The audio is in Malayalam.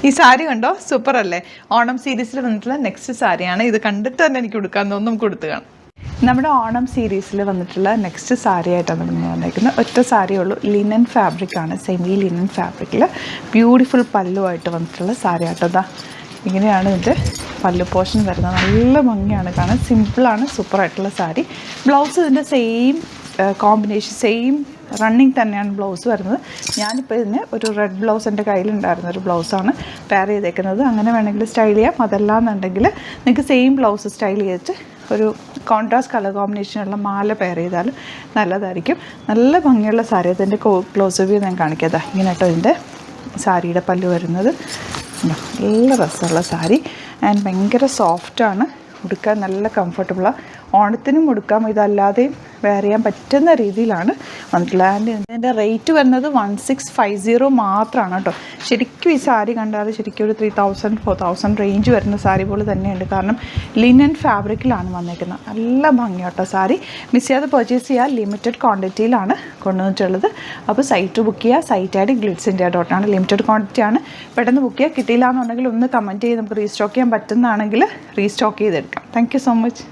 ഈ സാരി കണ്ടോ, സൂപ്പർ അല്ലേ? ഓണം സീരീസിൽ വന്നിട്ടുള്ള നെക്സ്റ്റ് സാരിയാണ് ഇത്. കണ്ടിട്ട് തന്നെ എനിക്ക് ഉടുക്കാൻ തോന്നും, കൊടുത്തു കാണാം. നമ്മുടെ ഓണം സീരീസിൽ വന്നിട്ടുള്ള നെക്സ്റ്റ് സാരി ആയിട്ടാണ് നമ്മൾ വന്നിരിക്കുന്നത്. ഒറ്റ സാരിയേ ഉള്ളൂ, ലിനൻ ഫാബ്രിക്കാണ്, സെമി ലിനൻ ഫാബ്രിക്കിൽ ബ്യൂട്ടിഫുൾ പല്ലുമായിട്ട് വന്നിട്ടുള്ള സാരി ആട്ടതാ. ഇങ്ങനെയാണ് ഇതിൻ്റെ പല്ലു പോർഷൻ വരുന്നത്. നല്ല ഭംഗിയാണ് കാണാൻ, സിമ്പിളാണ്, സൂപ്പറായിട്ടുള്ള സാരി. ബ്ലൗസ് ഇതിൻ്റെ സെയിം കോമ്പിനേഷൻ, സെയിം റണ്ണിങ് തന്നെയാണ് ബ്ലൗസ് വരുന്നത്. ഞാനിപ്പോൾ ഇതിന് ഒരു റെഡ് ബ്ലൗസ് എൻ്റെ കയ്യിലുണ്ടായിരുന്ന ഒരു ബ്ലൗസാണ് പെയർ ചെയ്തേക്കുന്നത്. അങ്ങനെ വേണമെങ്കിൽ സ്റ്റൈൽ ചെയ്യാം. അതല്ലാന്നുണ്ടെങ്കിൽ നിങ്ങൾക്ക് സെയിം ബ്ലൗസ് സ്റ്റൈൽ ചെയ്തിട്ട് ഒരു കോൺട്രാസ്റ്റ് കളർ കോമ്പിനേഷനുള്ള മാല പെയർ ചെയ്താൽ നല്ലതായിരിക്കും. നല്ല ഭംഗിയുള്ള സാരി. അതിൻ്റെ ക്ലോസ് വ്യൂ ഞാൻ കാണിക്കാം. ഇങ്ങനെ കേട്ടോ ഇതിൻ്റെ സാരിയുടെ പല്ലു വരുന്നത്. നല്ല രസമുള്ള സാരി ആൻഡ് ഭയങ്കര സോഫ്റ്റാണ്, ഉടുക്കാൻ നല്ല കംഫർട്ടബിളാണ്. ഓണത്തിനും ഉടുക്കാം, ഇതല്ലാതെയും വെയർ ചെയ്യാൻ പറ്റുന്ന രീതിയിലാണ് വന്നിട്ടുള്ളത്. ആൻഡ് ഇതിൻ്റെ റേറ്റ് വരുന്നത് 1650 മാത്രമാണ് കേട്ടോ. ശരിക്കും ഈ സാരി കണ്ടാൽ ശരിക്കും ഒരു 3000 4000 റേഞ്ച് വരുന്ന സാരി പോലെ തന്നെയുണ്ട്. കാരണം ലിനൻ ഫാബ്രിക്കിലാണ് വന്നേക്കുന്നത്. നല്ല ഭംഗിയാട്ടോ സാരി. മിസ് ചെയ്യാതെ പർച്ചേസ് ചെയ്യുക. ലിമിറ്റഡ് ക്വാണ്ടിറ്റിയിലാണ് കൊണ്ടുവന്നിട്ടുള്ളത്. അപ്പോൾ സൈറ്റ് ബുക്ക് ചെയ്യുക. Site I D glitzindia.com. Limited quantity ആണ്, പെട്ടെന്ന് ബുക്ക് ചെയ്യുക. കിട്ടിയില്ല എന്നുണ്ടെങ്കിൽ ഒന്ന് കമൻറ്റ് ചെയ്ത് നമുക്ക് റീസ്റ്റോക്ക് ചെയ്യാൻ പറ്റുന്നതാണെങ്കിൽ റീസ്റ്റോക്ക് ചെയ്തെടുക്കാം. Thank you so much.